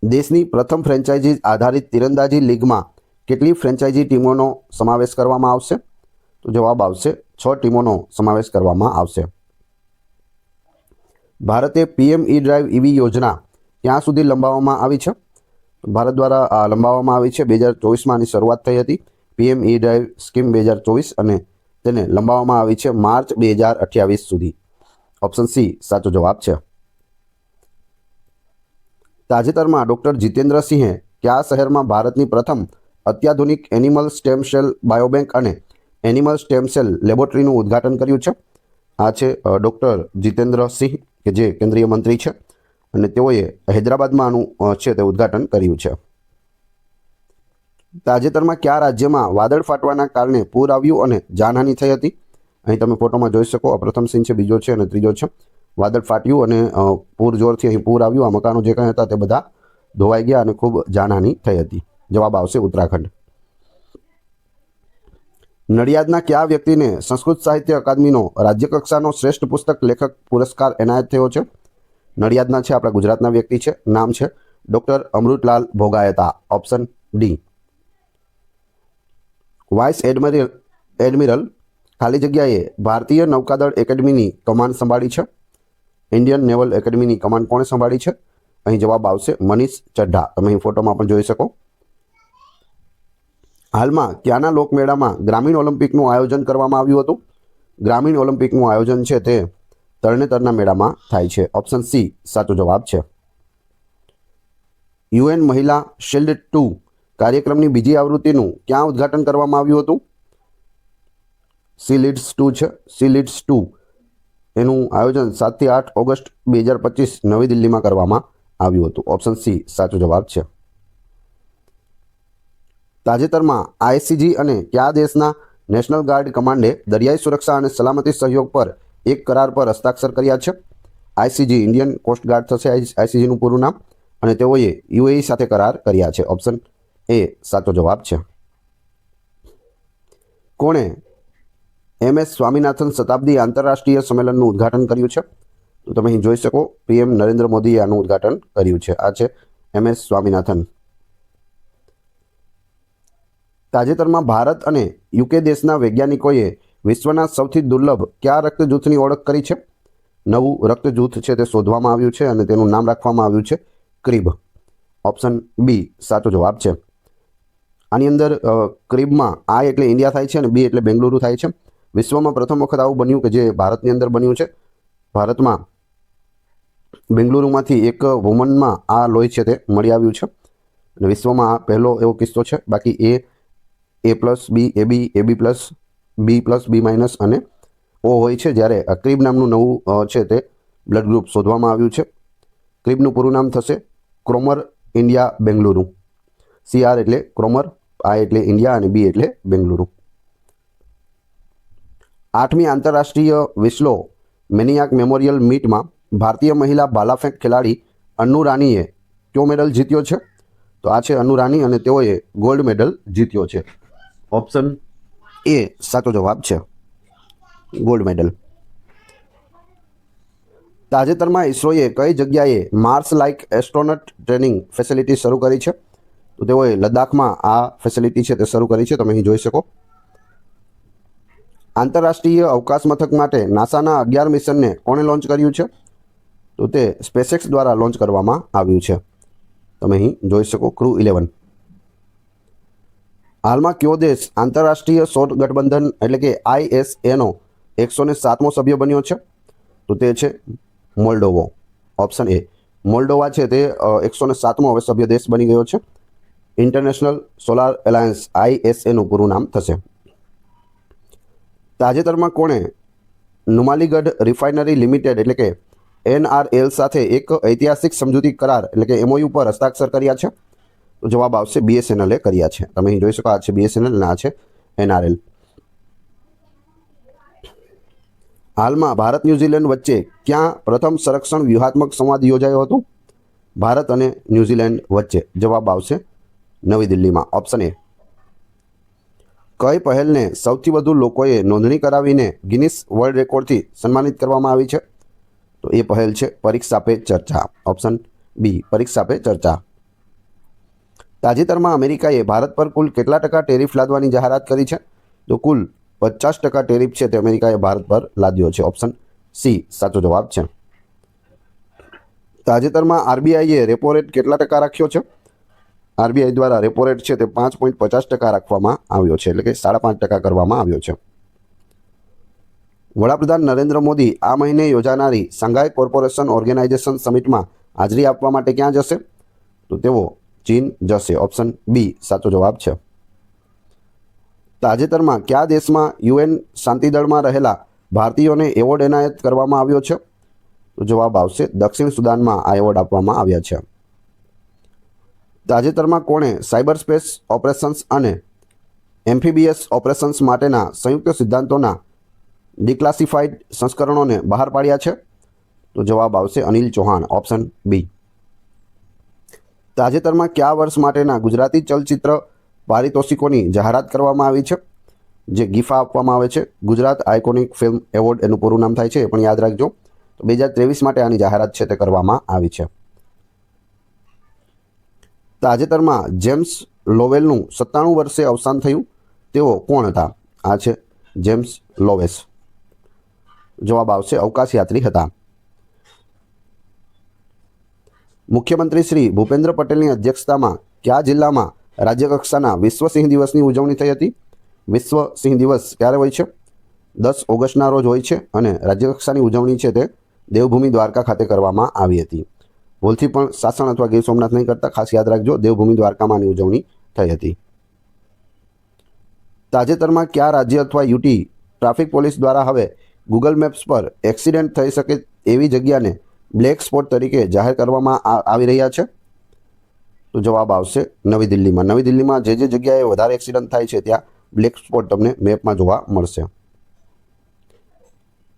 દેશની પ્રથમ ફ્રેન્ચાઇઝી આધારિત તીરંદાજી લીગમાં કેટલી ફ્રેન્ચાઇઝી ટીમોનો સમાવેશ કરવામાં આવશે? તો જવાબ આવશે 6 ટીમોનો સમાવેશ કરવામાં આવશે. ભારતે પીએમ ઈ ડ્રાઈવ ઈવી યોજના ક્યાં સુધી લંબાવવામાં આવી છે? ભારત દ્વારા લંબાવવામાં આવી છે. 2024માં આની શરૂઆત થઈ હતી. પીએમ ઈ ડ્રાઈવ સ્કીમ 2024 અને તેને લંબાવવામાં આવી છે માર્ચ 2028 સુધી. ઓપ્શન સી સાચો જવાબ છે. તાજેતરમાં ડૉક્ટર જીતેન્દ્ર સિંહે કયા શહેરમાં ભારતની પ્રથમ અત્યાધુનિક એનિમલ સ્ટેમ સેલ બાયોબેંક અને એનિમલ સ્ટેમ સેલ લેબોરેટરીનું ઉદ્ઘાટન કર્યું છે? આ છે ડૉક્ટર જીતેન્દ્ર સિંહ, કે જે કેન્દ્રીય મંત્રી છે, અને તેઓએ હૈદરાબાદમાં આનું છે તે ઉદ્ઘાટન કર્યું છે. તાજેતરમાં કયા રાજ્યમાં વાદળ ફાટવાના કારણે પૂર આવ્યું અને જાનહાનિ થઈ હતી? અહીં તમે ફોટોમાં જોઈ શકો. આ પ્રથમ સીન છે, બીજો છે અને ત્રીજો છે. વાદળ ફાટ્યું અને પૂર જોરથી અહીં પૂર આવ્યું. આ મકાનો જે કંઈ હતા તે બધા ધોવાઈ ગયા અને ખૂબ જાનહાનિ થઈ હતી. જવાબ આવશે ઉત્તરાખંડ. નડિયાદના કયા વ્યક્તિને સંસ્કૃત સાહિત્ય અકાદમીનો રાજ્યકક્ષાનો શ્રેષ્ઠ પુસ્તક લેખક પુરસ્કાર એનાયત થયો છે? નડિયાદના છે, આપણા ગુજરાતના વ્યક્તિ છે. નામ છે doctor Amritlal Bhogayata. Option D. Vice admiral ખાલી જગ્યાએ ભારતીય નૌકાદળ એકેડમીની કમાન સંભાળી છે? ઇન્ડિયન નેવલ એકેડમીની કમાન કોણે સંભાળી છે? અહીં જવાબ આવશે મનીષ ચઢ્ઢા. તમે અહીં ફોટોમાં પણ જોઈ શકો. હાલમાં ક્યાંના લોકમેળામાં ગ્રામીણ ઓલિમ્પિકનું આયોજન કરવામાં આવ્યું હતું? ગ્રામીણ ઓલિમ્પિકનું આયોજન છે તે તરણેતરના મેળામાં થાય છે. ઓપ્શન સી સાચો જવાબ છે. યુએન મહિલા શિલ્ડ 2 કાર્યક્રમની બીજી આવૃત્તિનું ક્યાં ઉદ્ઘાટન કરવામાં આવ્યું હતું? સી લીડ્સ 2 છે. સી લીડ્સ 2 એનું આયોજન 7 થી 8 ઓગસ્ટ 2025 નવી દિલ્હીમાં કરવામાં આવ્યું હતું. ઓપ્શન સી સાચો જવાબ છે. તાજેતરમાં આઈસીજી અને કયા દેશના નેશનલ ગાર્ડ કમાન્ડે દરિયાઈ સુરક્ષા અને સલામતી સહયોગ પર એક કરાર પર હસ્તાક્ષર કર્યા છે? આઈસીજી ઇન્ડિયન કોસ્ટ ગાર્ડ થશે આઈસીજીનું પૂરું નામ, અને તેઓએ યુએઈ સાથે કરાર કર્યા છે. ઓપ્શન એ સાચો જવાબ છે. કોણે MS સ્વામિનાથન શતાબ્દી આંતરરાષ્ટ્રીય સંમેલનનું ઉદ્ઘાટન કર્યું છે? તો તમે અહીં જોઈ શકો પીએમ નરેન્દ્ર મોદીએ આનું ઉદ્ઘાટન કર્યું છે. આ છે MS સ્વામિનાથન. તાજેતરમાં ભારત અને યુકે દેશના વૈજ્ઞાનિકોએ વિશ્વના સૌથી દુર્લભ કયા રક્ત જૂથની ઓળખ કરી છે? નવું રક્ત જૂથ છે તે શોધવામાં આવ્યું છે અને તેનું નામ રાખવામાં આવ્યું છે ક્રિબ. ઓપ્શન બી સાચો જવાબ છે. આની અંદર ક્રિબમાં આ એટલે ઇન્ડિયા થાય છે અને બી એટલે બેંગલુરુ થાય છે. વિશ્વમાં પ્રથમ વખત આવું બન્યું કે જે ભારતની અંદર બન્યું છે. ભારતમાં બેંગલુરુમાંથી એક વુમનમાં આ લોહી છે તે મળી આવ્યું છે, અને વિશ્વમાં આ પહેલો એવો કિસ્સો છે. બાકી A+, B, AB, AB+, B+, B- અને O હોય છે. જ્યારે આ ક્રિબ નામનું નવું છે તે બ્લડ ગ્રુપ શોધવામાં આવ્યું છે. ક્રિબનું પૂરું નામ થશે ક્રોમર ઇન્ડિયા બેંગલુરુ. CR એટલે ક્રોમર, I એટલે ઇન્ડિયા અને B એટલે બેંગલુરુ. 8મી આંતરરાષ્ટ્રીય વિસ્લો મેનિયાક મેમોરિયલ મીટમાં ભારતીય મહિલા ભાલાફેંક ખેલાડી અન્નુ રાનીએ કયો મેડલ જીત્યો છે? તો આ છે અન્નુ રાની અને તેઓએ ગોલ્ડ મેડલ જીત્યો છે. ઓપ્શન એ સાચો જવાબ છે, ગોલ્ડ મેડલ. તાજેતરમાં ઇસરોએ કઈ જગ્યાએ Mars like astronaut training facility શરૂ કરી છે? તો તેઓએ લદ્દાખમાં આ ફેસિલિટી છે તે શરૂ કરી છે. તમે અહીં જોઈ શકો. આંતરરાષ્ટ્રીય અવકાશ મથક માટે નાસાના 11 મિશનને કોણે લોન્ચ કર્યું છે? તો તે સ્પેસએક્સ દ્વારા લોન્ચ કરવામાં આવ્યું છે. તમે અહીં જોઈ શકો ક્રૂ 11. હાલમાં કયો દેશ આંતરરાષ્ટ્રીય સૌર ગઠબંધન એટલે કે ISAનો 107મો સભ્ય બન્યો છે? તો તે છે મોલ્ડોવો. ઓપ્શન એ મોલ્ડોવા છે તે 107મો હવે સભ્ય દેશ બની ગયો છે. ઇન્ટરનેશનલ સોલાર એલાયન્સ ISA પૂરું નામ થશે. તાજેતરમાં કોણે નુમાલીગઢ રિફાઇનરી લિમિટેડ એટલે કે NRL સાથે એક ઐતિહાસિક સમજૂતી કરાર એટલે કે MOU પર હસ્તાક્ષર કર્યા છે? તો જવાબ આવશે BSNL કર્યા છે. તમે અહીં જોઈ શકો આ છે BSNL અને આ છે NRL. હાલમાં ભારત ન્યૂઝીલેન્ડ વચ્ચે ક્યાં પ્રથમ સંરક્ષણ વ્યૂહાત્મક સંવાદ યોજાયો હતો? ભારત અને ન્યૂઝીલેન્ડ વચ્ચે. જવાબ આવશે નવી દિલ્હીમાં, ઓપ્શન A. કઈ પહેલને સૌથી વધુ લોકોએ નોંધણી કરાવીને ગિનિસ વર્લ્ડ રેકોર્ડથી સન્માનિત કરવામાં આવી છે? તો એ પહેલ છે પરીક્ષા પે ચર્ચા, ઓપ્શન B, પરીક્ષા પે ચર્ચા. તાજેતરમાં અમેરિકાએ ભારત પર કુલ કેટલા ટકા ટેરિફ લાદવાની જાહેરાત કરી છે? તો કુલ 50% ટેરિફ છે તે અમેરિકાએ ભારત પર લાદ્યો છે, ઓપ્શન C સાચો જવાબ છે. તાજેતરમાં RBIએ રેપો રેટ કેટલા ટકા રાખ્યો છે? RBI દ્વારા રેપો રેટ છે તે 5.50% રાખવામાં આવ્યો છે, એટલે કે 5.5% કરવામાં આવ્યો છે. વડાપ્રધાન નરેન્દ્ર મોદી આ મહિને યોજાનારી શાંઘાઈ કોર્પોરેશન ઓર્ગેનાઇઝેશન સમિટમાં હાજરી આપવા માટે ક્યાં જશે? તો તેઓ ચીન જશે, ઓપ્શન B સાચો જવાબ છે. તાજેતરમાં કયા દેશમાં UN શાંતિદળમાં રહેલા ભારતીયોને એવોર્ડ એનાયત કરવામાં આવ્યો છે? તો જવાબ આવશે દક્ષિણ સુદાનમાં આ એવોર્ડ આપવામાં આવ્યા છે. તાજેતરમાં કોણે સાયબર સ્પેસ ઓપરેશન્સ અને એમ્ફીબિયસ ઓપરેશન્સ માટેના સંયુક્ત સિદ્ધાંતોના ડિક્લાસિફાઈડ સંસ્કરણોને બહાર પાડ્યા છે? તો જવાબ આવશે અનિલ ચૌહાણ, ઓપ્શન B. તાજેતરમાં કયા વર્ષ માટેના ગુજરાતી ચલચિત્ર પારિતોષિકોની જાહેરાત કરવામાં આવી છે? જે ગીફા આપવામાં આવે છે, ગુજરાત આઇકોનિક ફિલ્મ એવોર્ડ એનું પૂરું નામ થાય છે, એ પણ યાદ રાખજો. તો 2023 માટે આની જાહેરાત છે તે કરવામાં આવી છે. તાજેતરમાં જેમ્સ લોવેલનું 97 વર્ષે અવસાન થયું. તેઓ કોણ હતા? આ છે જેમ્સ લોવેસ. જવાબ આવશે અવકાશ યાત્રી હતા. મુખ્યમંત્રી શ્રી ભૂપેન્દ્ર પટેલની અધ્યક્ષતામાં કયા જિલ્લામાં રાજ્યકક્ષાના વિશ્વ સિંહ દિવસની ઉજવણી થઈ હતી? વિશ્વ સિંહ દિવસ ક્યારે હોય છે? 10 ઓગસ્ટના રોજ હોય છે અને રાજ્યકક્ષાની ઉજવણી છે તે દેવભૂમિ દ્વારકા ખાતે કરવામાં આવી હતી. ભૂલથી પણ સાસણ અથવા ગીર સોમનાથ નહીં કરતા, ખાસ યાદ રાખજો, દેવભૂમિ દ્વારકામાં આની ઉજવણી થઈ હતી. તાજેતરમાં કયા રાજ્ય અથવા યુટી ટ્રાફિક પોલીસ દ્વારા હવે ગૂગલ મેપ્સ પર એક્સિડન્ટ થઈ શકે એવી જગ્યાને બ્લેક સ્પોટ તરીકે જાહેર કરવામાં આવી રહ્યા છે? તો જવાબ આવશે નવી દિલ્હીમાં. નવી દિલ્હીમાં જે જગ્યાએ વધારે એક્સિડન્ટ થાય છે ત્યાં બ્લેક સ્પોટ તમને મેપમાં જોવા મળશે.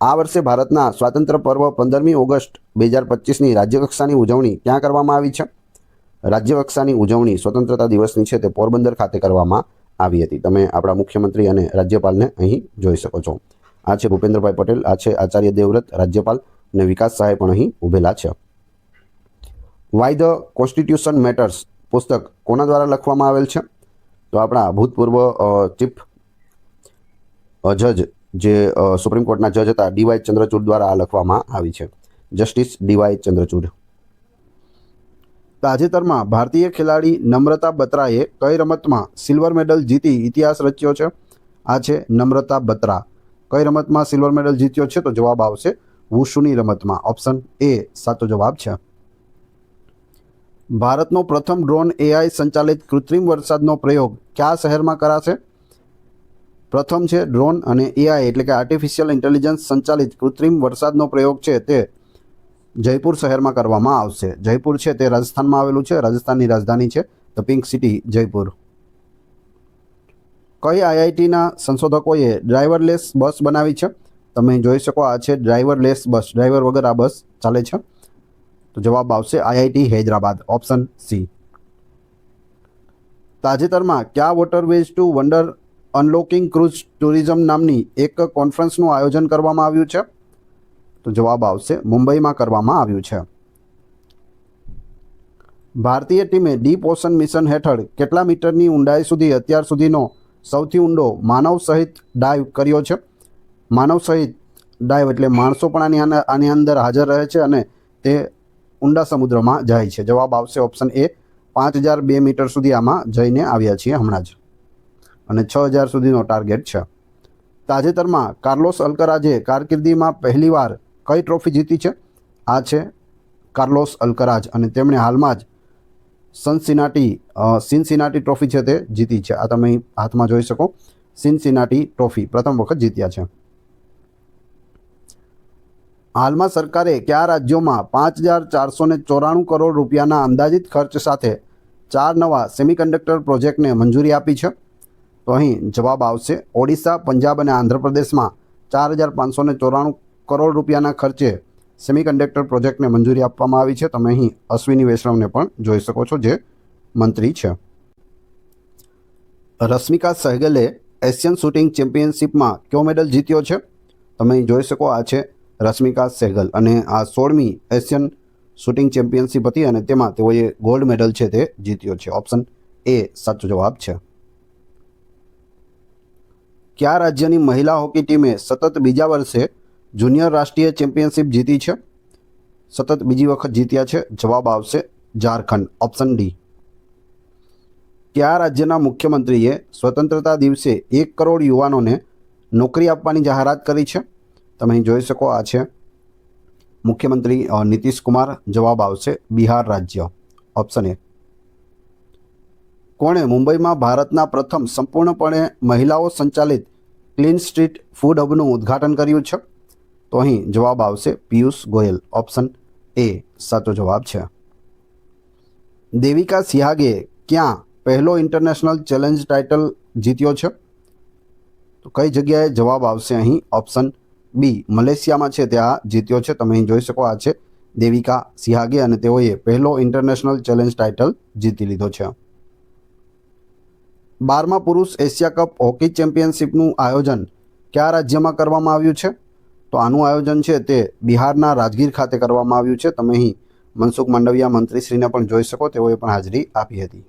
આ વર્ષે ભારતના સ્વાતંત્ર્ય પર્વ 15મી ઓગસ્ટ 2025ની રાજ્યકક્ષાની ઉજવણી ક્યાં કરવામાં આવી છે? રાજ્યકક્ષાની ઉજવણી સ્વતંત્રતા દિવસની છે તે પોરબંદર ખાતે કરવામાં આવી હતી. તમે આપણા મુખ્યમંત્રી અને રાજ્યપાલને અહીં જોઈ શકો છો. આ છે ભૂપેન્દ્રભાઈ પટેલ, આ છે આચાર્ય દેવવ્રત રાજ્યપાલ અને વિકાસ સહાય પણ અહીં ઉભેલા છે. વાય ધ કોન્સ્ટિટ્યુશન મેટર્સ પુસ્તક કોના દ્વારા લખવામાં આવેલ છે? તો આપણા ભૂતપૂર્વ ચીફ જજ જે સુપ્રીમ કોર્ટના જજ હતા DY ચંદ્રચૂડ દ્વારા આ લખવામાં આવી છે. Justice DY Chandrachud. તાજેતરમાં ભારતીય ખેલાડી નમ્રતા બત્રાએ કઈ રમતમાં સિલ્વર મેડલ જીતી ઇતિહાસ રચ્યો છે? આ છે નમ્રતા બત્રા. કઈ રમતમાં સિલ્વર મેડલ જીત્યો છે? તો જવાબ આવશે વુશુની રમતમાં, ઓપ્શન A સાચો જવાબ છે. ભારતનો પ્રથમ ડ્રોન AI સંચાલિત કૃત્રિમ વરસાદનો પ્રયોગ કયા શહેરમાં કરાશે? પ્રથમ છે ડ્રોન અને AI એટલે કે આર્ટિફિશિયલ ઇન્ટેલિજન્સ સંચાલિત કૃત્રિમ વરસાદનો પ્રયોગ છે તે જયપુર શહેરમાં કરવામાં આવશે. જયપુર છે તે રાજસ્થાનમાં આવેલું છે. રાજસ્થાનની રાજધાની છે ધ પિંક સિટી જયપુર. કઈ IITના સંશોધકોએ ડ્રાઈવરલેસ બસ બનાવી છે? તમે જોઈ શકો આ છે ડ્રાઈવરલેસ બસ, ડ્રાઈવર વગર આ બસ ચાલે છે. તો જવાબ આવશે IIT હૈદરાબાદ, ઓપ્શન C. તાજેતરમાં કયા waterways to wonder unlocking cruise tourism નામની એક કોન્ફરન્સનું આયોજન કરવામાં આવ્યું છે? તો જવાબ આવશે મુંબઈમાં કરવામાં આવ્યું છે. ભારતીય ટીમે ડીપ ઓશન મિશન હેઠળ કેટલા મીટરની ઊંડાઈ સુધી અત્યાર સુધીનો સૌથી ઊંડો માનવ સહિત ડાઇવ કર્યો છે? માનવ સહિત ડાઇવ એટલે માણસો પણ આની અંદર હાજર રહે છે અને તે ઊંડા સમુદ્રમાં જાય છે. જવાબ આવશે ઓપ્શન A 5002 મીટર સુધી આમાં જઈને આવ્યા છીએ હમણાં જ અને 6000 સુધીનો ટાર્ગેટ છે. તાજેતરમાં કાર્લોસ અલ્કરાજે કારકિર્દીમાં પહેલીવાર કઈ ટ્રોફી જીતી છે? આ છે કાર્લોસ અલ્કરાજ અને તેમણે હાલમાં જ સિનસિનાટી ટ્રોફી છે તે જીતી છે. આ તમે હાથમાં જોઈ શકો, સિનસિનાટી ટ્રોફી પ્રથમ વખત જીત્યા છે. હાલમાં સરકારે કયા રાજ્યોમાં 5,494 કરોડ રૂપિયાના અંદાજિત ખર્ચ સાથે 4 નવા સેમિકન્ડક્ટર પ્રોજેક્ટને મંજૂરી આપી છે? તો અહીં જવાબ આવશે ઓડિશા, પંજાબ અને આંધ્રપ્રદેશમાં 4,594 કરોડ રૂપિયાના ખર્ચે સેમિકન્ડક્ટર પ્રોજેક્ટને મંજૂરી આપવામાં આવી છે. તમે અહીં અશ્વિની વૈષ્ણવને પણ જોઈ શકો છો, જે મંત્રી છે. રશ્મિકા સહગલે એશિયન શૂટિંગ ચેમ્પિયનશિપમાં કયો મેડલ જીત્યો છે? તમે અહીં જોઈ શકો, આ છે રશ્મિકા સહગલ અને આ 16મી એશિયન શૂટિંગ ચેમ્પિયનશિપ હતી અને તેમાં તેઓએ ગોલ્ડ મેડલ છે તે જીત્યો છે. ઓપ્શન એ સાચો જવાબ છે. કયા રાજ્યની મહિલા હોકી ટીમે સતત બીજા વર્ષે જુનિયર રાષ્ટ્રીય ચેમ્પિયનશિપ જીતી છે? સતત બીજી વખત જીત્યા છે. જવાબ આવશે ઝારખંડ. Option D. કયા રાજ્યના મુખ્યમંત્રીએ સ્વતંત્રતા દિવસે 1 કરોડ યુવાનોને નોકરી આપવાની જાહેરાત કરી છે? તમે અહીં જોઈ શકો, આ છે મુખ્યમંત્રી નીતિશ કુમાર. જવાબ આવશે બિહાર રાજ્ય. Option A. કોણે મુંબઈમાં ભારતના પ્રથમ સંપૂર્ણપણે મહિલાઓ સંચાલિત ક્લીન સ્ટ્રીટ ફૂડ હબનું ઉદ્ઘાટન કર્યું છે? તો અહીં જવાબ આવશે પિયુષ ગોયલ. ઓપ્શન એ સાચો જવાબ છે. દેવિકા સિહાગે ક્યાં પહેલો ઇન્ટરનેશનલ ચેલેન્જ ટાઇટલ જીત્યો છે? તો કઈ જગ્યાએ? જવાબ આવશે અહીં ઓપ્શન બી, મલેશિયામાં છે ત્યાં જીત્યો છે. તમે અહીં જોઈ શકો, આ છે દેવિકા સિહાગે અને તેઓએ પહેલો ઇન્ટરનેશનલ ચેલેન્જ ટાઇટલ જીતી લીધો છે. 12મા પુરુષ એશિયા કપ હોકી ચેમ્પિયનશિપનું આયોજન કયા રાજ્યમાં કરવામાં આવ્યું છે? તો આનું આયોજન છે તે બિહારના રાજગીર ખાતે કરવામાં આવ્યું છે. તમે અહીં મનસુખ માંડવિયા મંત્રીશ્રીને પણ જોઈ શકો, તેઓએ પણ હાજરી આપી હતી.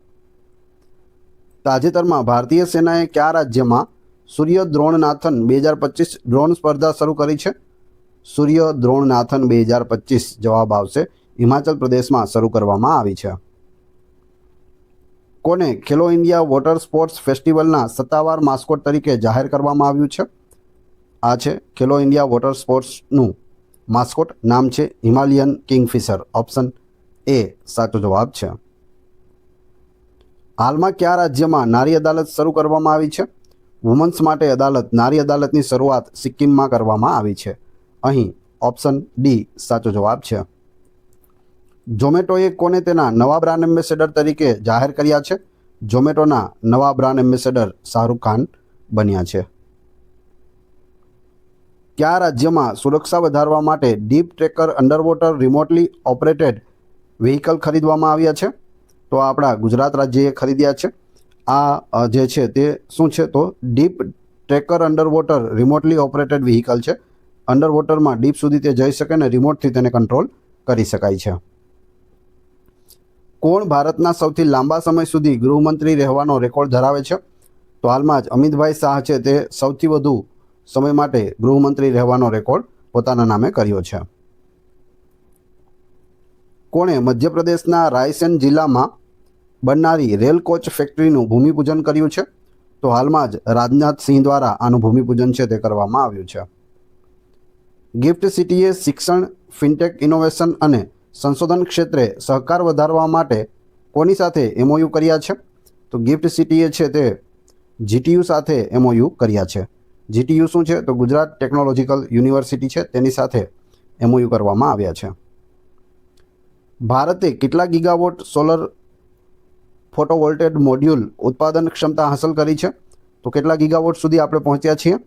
તાજેતરમાં ભારતીય સેનાએ કયા રાજ્યમાં સૂર્ય દ્રોણનાથન 2025 ડ્રોન સ્પર્ધા શરૂ કરી છે? સૂર્ય દ્રોણનાથન 2025 જવાબ આવશે હિમાચલ પ્રદેશમાં શરૂ કરવામાં આવી છે. કોને ખેલો ઇન્ડિયા વોટર સ્પોર્ટ્સ ફેસ્ટિવલના સત્તાવાર માસ્કોટ તરીકે જાહેર કરવામાં આવ્યું છે? આ છે ખેલો ઇન્ડિયા વોટર સ્પોર્ટ્સનું માસ્કોટ, નામ છે હિમાલયન કિંગફિશર. ઓપ્શન એ સાચો જવાબ છે. હાલમાં કયા રાજ્યમાં નારી અદાલત શરૂ કરવામાં આવી છે? વુમન્સ માટે અદાલત, નારી અદાલતની શરૂઆત સિક્કિમમાં કરવામાં આવી છે. અહીં ઓપ્શન ડી સાચો જવાબ છે. ઝોમેટોએ કોને તેના નવા બ્રાન્ડ એમ્બેસેડર તરીકે જાહેર કર્યા છે? ઝોમેટોના નવા બ્રાન્ડ એમ્બેસેડર શાહરૂખ ખાન બન્યા છે. કયા રાજ્યમાં સુરક્ષા વધારવા માટે deep tracker underwater remotely operated vehicle ખરીદવામાં આવ્યા છે? તો આપણા ગુજરાત રાજ્યએ ખરીદ્યા છે. આ જે છે તે શું છે? તો deep tracker underwater remotely operated vehicle છે. અંડરવોટરમાં ડીપ સુધી તે જઈ શકે અને રિમોટથી તેને કંટ્રોલ કરી શકાય છે. કોણ ભારતના સૌથી લાંબા સમય સુધી ગૃહમંત્રી રહેવાનો રેકોર્ડ ધરાવે છે? તો હાલમાં જ અમિતભાઈ શાહ છે તે સૌથી વધુ સમય માટે ગૃહમંત્રી રહેવાનો રેકોર્ડ પોતાના નામે કર્યો છે. કોણે મધ્યપ્રદેશના રાયસેન જિલ્લામાં બનનારી રેલ કોચ ફેક્ટરીનું ભૂમિપૂજન કર્યું છે? તો હાલમાં જ રાજનાથ સિંહ દ્વારા આનું ભૂમિપૂજન છે તે કરવામાં આવ્યું છે. ગિફ્ટ સિટીએ શિક્ષણ, ફિનટેક ઇનોવેશન અને સંશોધન ક્ષેત્રે સહકાર વધારવા માટે કોની સાથે એમઓયુ કર્યા છે? તો ગિફ્ટ સિટીએ છે તે જીટીયુ સાથે એમઓયુ કર્યા છે. જીટીયુ શું છે? તો ગુજરાત ટેકનોલોજીકલ યુનિવર્સિટી છે, તેની સાથે એમઓયુ કરવામાં આવ્યા છે. ભારતે કેટલા ગીગાવોટ સોલર ફોટોવોલ્ટેડ મોડ્યુલ ઉત્પાદન ક્ષમતા હાંસલ કરી છે? તો કેટલા ગીગાવોટ સુધી આપણે પહોંચ્યા છીએ?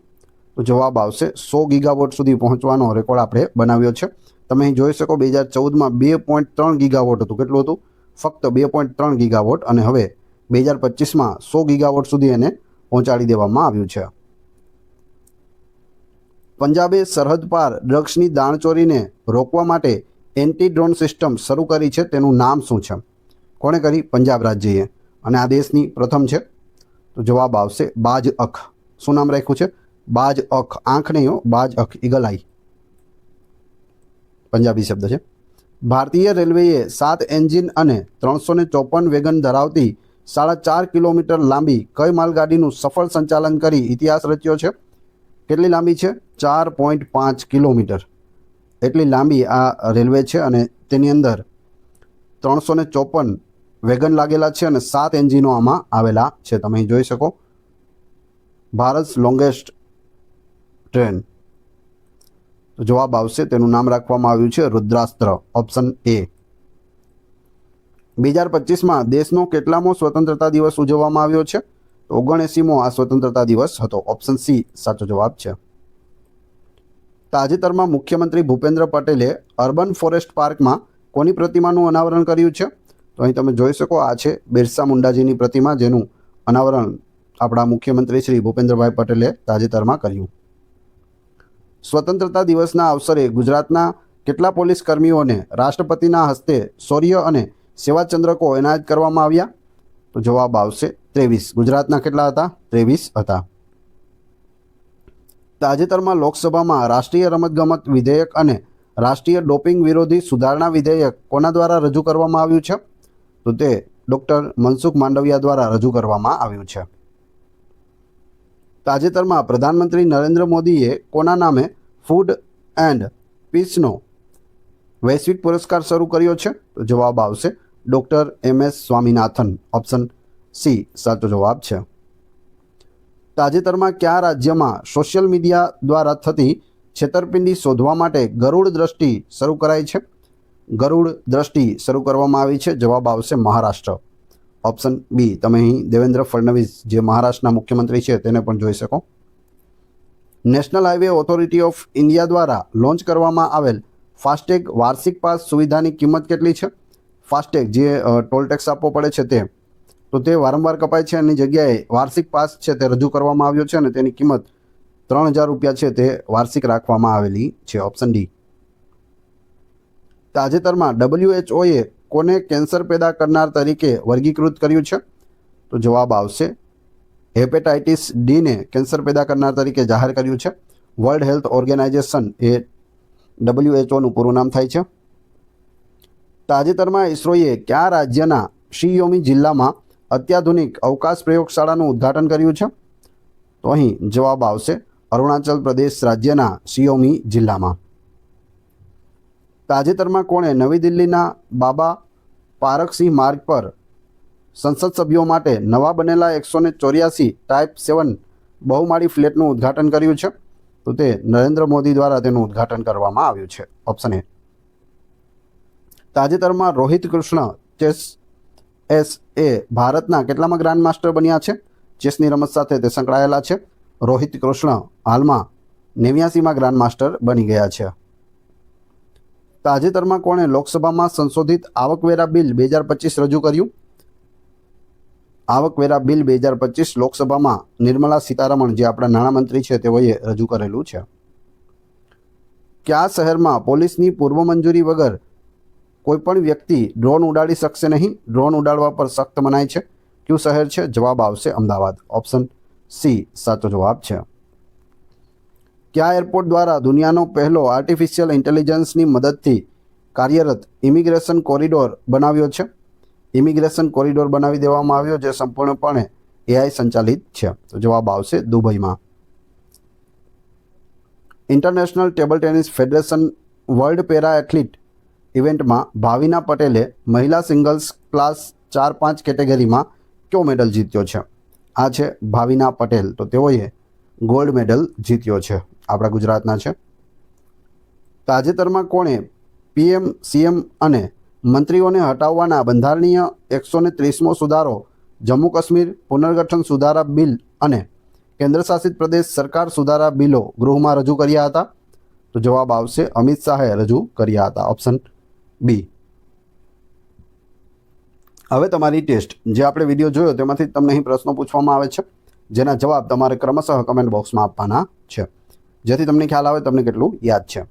તો જવાબ આવશે 100 ગીગાવોટ સુધી પહોંચવાનો રેકોર્ડ આપણે બનાવ્યો છે. તમે અહીં જોઈ શકો 2014માં 2.3 ગીગાવોટ હતું. કેટલું હતું? ફક્ત 2.3 ગીગાવોટ. અને હવે 2025માં 100 ગીગાવોટ સુધી એને પહોંચાડી દેવામાં આવ્યું છે. પંજાબે સરહદ પાર ડ્રગ્સની દાણચોરીને રોકવા માટે એન્ટી ડ્રોન સિસ્ટમ શરૂ કરી છે, તેનું નામ શું છે? કોણે કરી? પંજાબ રાજ્યએ. અને આ દેશની પ્રથમ છે. તો જવાબ આવશે બાજ અખ. શું નામ રાખ્યું છે? બાજ અખ. આંખ નહીં હો, બાજ અખ, ઈગલ આઈ પંજાબી શબ્દ છે. ભારતીય રેલવેએ 7 એન્જિન અને 354 વેગન ધરાવતી 4.5 કિલોમીટર લાંબી કઈ માલગાડીનું સફળ સંચાલન કરી ઇતિહાસ રચ્યો છે? કેટલી લાંબી છે? 4.5 કિલોમીટર એટલી લાંબી આ રેલવે છે અને તેની અંદર 354 વેગન લાગેલા છે અને 7 એન્જિનો આમાં આવેલા છે. તમે અહીં જોઈ શકો. Bharat longest train. તો જવાબ આવશે, તેનું નામ રાખવામાં આવ્યું છે રુદ્રાસ્ત્ર, ઓપ્શન એ. 2025માં દેશનો કેટલામો સ્વતંત્રતા દિવસ ઉજવવામાં આવ્યો છે? તો 79મો આ સ્વતંત્રતા દિવસ હતો, ઓપ્શન સી સાચો જવાબ છે. તાજેતરમાં મુખ્યમંત્રી ભૂપેન્દ્ર પટેલે અર્બન ફોરેસ્ટ પાર્કમાં કોની પ્રતિમાનું અનાવરણ કર્યું છે? તો અહીં તમે જોઈ શકો, આ છે બિરસા મુંડાજીની પ્રતિમા, જેનું અનાવરણ આપણા મુખ્યમંત્રી શ્રી ભૂપેન્દ્રભાઈ પટેલે તાજેતરમાં કર્યું. સ્વતંત્રતા દિવસના અવસરે ગુજરાતના કેટલા પોલીસ કર્મીઓને રાષ્ટ્રપતિના હસ્તે શૌર્ય અને સેવા ચંદ્રકો એનાયત કરવામાં આવ્યા? તો જવાબ આવશે 23. ગુજરાતના કેટલા હતા? 23 હતા. તાજેતરમાં લોકસભામાં રાષ્ટ્રીય રમતગમત વિધેયક અને રાષ્ટ્રીય ડોપિંગ વિરોધી સુધારણા વિધેયક કોના દ્વારા રજૂ કરવામાં આવ્યું છે? તો તે ડૉક્ટર મનસુખ માંડવિયા દ્વારા રજૂ કરવામાં આવ્યું છે. તાજેતરમાં પ્રધાનમંત્રી નરેન્દ્ર મોદીએ કોના નામે ફૂડ એન્ડ પીસનો વૈશ્વિક પુરસ્કાર શરૂ કર્યો છે? તો જવાબ આવશે doctor MS Swaminathan, option C સાચો જવાબ છે. તાજેતરમાં કયા રાજ્યમાં સોશિયલ મીડિયા દ્વારા થતી છેતરપિંડી શોધવા માટે ગરુડ દ્રષ્ટિ શરૂ કરાઈ છે? ગરુડ દ્રષ્ટિ શરૂ કરવામાં આવી છે. જવાબ આવશે મહારાષ્ટ્ર, ઓપ્શન બી. તમે અહીં દેવેન્દ્ર ફડણવીસ, જે મહારાષ્ટ્રના મુખ્યમંત્રી છે, તેને પણ જોઈ શકો. National highway authority of India દ્વારા લોન્ચ કરવામાં આવેલ ફાસ્ટેગ વાર્ષિક પાસ સુવિધાની કિંમત કેટલી છે? ફાસ્ટેગ જે ટોલ ટેક્સ આપવો પડે છે તે વારંવાર કપાય છે. એની જગ્યાએ વાર્ષિક પાસ છે તે રજૂ કરવામાં આવ્યો છે અને તેની કિંમત 3000 રૂપિયા છે તે વાર્ષિક રાખવામાં આવેલી છે, ઓપ્શન ડી. તાજેતરમાં WHOએ કોને કેન્સર પેદા કરનાર તરીકે વર્ગીકૃત કર્યું છે? તો જવાબ આવશે હેપેટાઇટિસ ડીને કેન્સર પેદા કરનાર તરીકે જાહેર કર્યું છે. વર્લ્ડ હેલ્થ ઓર્ગેનાઇઝેશન એ WHOનું પૂરું નામ થાય છે. તાજેતરમાં ઇસરોએ કયા રાજ્યના શિયોમી જિલ્લામાં અત્યાધુનિક અવકાશ પ્રયોગશાળાનું ઉદ્ઘાટન કર્યું છે? તો અહીં જવાબ આવશે અરુણાચલ પ્રદેશ રાજ્યના શિયોમી જિલ્લામાં. તાજેતરમાં કોણે નવી દિલ્હીના બાબા પારકસિંહ માર્ગ પર સંસદ સભ્યો માટે નવા બનેલા 184 ટાઈપ 7 બહુમાળી ફ્લેટનું ઉદ્ઘાટન કર્યું છે? તો તે નરેન્દ્ર મોદી દ્વારા તેનું ઉદ્ઘાટન કરવામાં આવ્યું છે, ઓપ્શન એ. તાજેતરમાં રોહિત કૃષ્ણ ચેસ એ ભારતના કેટલામાં ગ્રાન્ડ માસ્ટર બન્યા છે? ચેસની રમત સાથે તે સંકળાયેલા છે. રોહિત કૃષ્ણ હાલમાં 89માં ગ્રાન્ડ માસ્ટર બની ગયા છે. તાજેતરમાં કોણે લોકસભામાં સંશોધિત આવકવેરા બિલ 2025 રજૂ કર્યું? આવકવેરા બિલ 2025 લોકસભામાં નિર્મલા સીતારમણ, જે આપણા નાણામંત્રી છે, તેઓએ રજૂ કરેલું છે. કયા શહેરમાં પોલીસની પૂર્વ મંજૂરી વગર કોઈપણ વ્યક્તિ ડ્રોન ઉડાડી શકશે નહીં? ડ્રોન ઉડાડવા પર સખ્ત મનાઈ છે. કયું શહેર છે? જવાબ આવશે અમદાવાદ, ઓપ્શન સી સાચો જવાબ છે. કયા એરપોર્ટ દ્વારા દુનિયાનો પહેલો આર્ટિફિશિયલ ઇન્ટેલિજન્સની મદદથી કાર્યરત ઇમિગ્રેશન કોરિડોર બનાવ્યો છે? ઇમિગ્રેશન કોરિડોર બનાવી દેવામાં આવ્યો, જે સંપૂર્ણપણે AI સંચાલિત છે. તો જવાબ આવશે દુબઈમાં. International table tennis federation world para athlete ઇવેન્ટમાં ભાવિના પટેલે મહિલા સિંગલ્સ ક્લાસ 4-5 કેટેગરીમાં કયો મેડલ જીત્યો છે? આ છે ભાવિના પટેલ. તો તેઓએ ગોલ્ડ મેડલ જીત્યો છે, આપણા ગુજરાતના છે. તાજેતરમાં કોણે PM, CM અને મંત્રીઓને હટાવવાના બંધારણીય 130મો સુધારો, જમ્મુ કાશ્મીર પુનર્ગઠન સુધારા બિલ અને કેન્દ્રશાસિત પ્રદેશ સરકાર સુધારા બિલો ગૃહમાં રજૂ કર્યા હતા? તો જવાબ આવશે અમિત શાહે રજૂ કર્યા હતા, ઓપ્શન બી. હવે તમારી ટેસ્ટ, જે આપણે વિડીયો જોયો તેમાંથી તમને અહીં પ્રશ્નો પૂછવામાં આવે છે, જેના જવાબ તમારે ક્રમશઃ કમેન્ટ બોક્સમાં આપવાના છે, જેથી તમને ખ્યાલ આવે તમને કેટલું યાદ છે.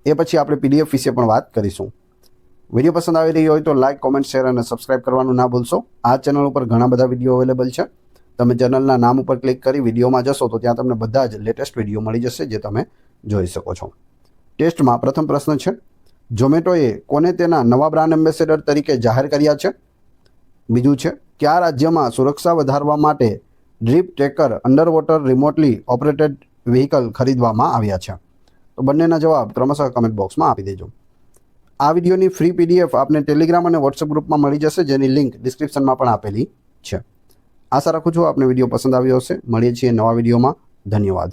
એ પછી આપણે PDF વિશે પણ વાત કરીશું. વિડીયો પસંદ આવી રહ્યો હોય તો લાઇક, કોમેન્ટ, શેર અને સબસ્ક્રાઇબ કરવાનું ના ભૂલશો. આ ચેનલ ઉપર ઘણા બધા વિડીયો અવેલેબલ છે. તમે ચેનલના નામ ઉપર ક્લિક કરી વિડીયોમાં જશો તો ત્યાં તમને બધા જ લેટેસ્ટ વિડીયો મળી જશે, જે તમે જોઈ શકો છો. ટેસ્ટમાં પ્રથમ પ્રશ્ન છે, ઝોમેટોએ કોને તેના નવા બ્રાન્ડ એમ્બેસેડર તરીકે જાહેર કર્યા છે? બીજું છે, કયા રાજ્યમાં સુરક્ષા વધારવા માટે drip tracker under water remotely operated vehicle ખરીદવામાં આવ્યા છે? તો બંનેના જવાબ ક્રમશઃ કમેન્ટ બોક્સમાં આપી દેજો. આ વિડીયોની ફ્રી PDF આપને ટેલિગ્રામ અને વોટ્સએપ ગ્રુપમાં મળી જશે, જેની લિંક ડિસ્ક્રિપ્શનમાં પણ આપેલી છે. આશા રાખું છું આપને વિડીયો પસંદ આવ્યો હશે. મળીએ છીએ નવા વિડીયોમાં. ધન્યવાદ.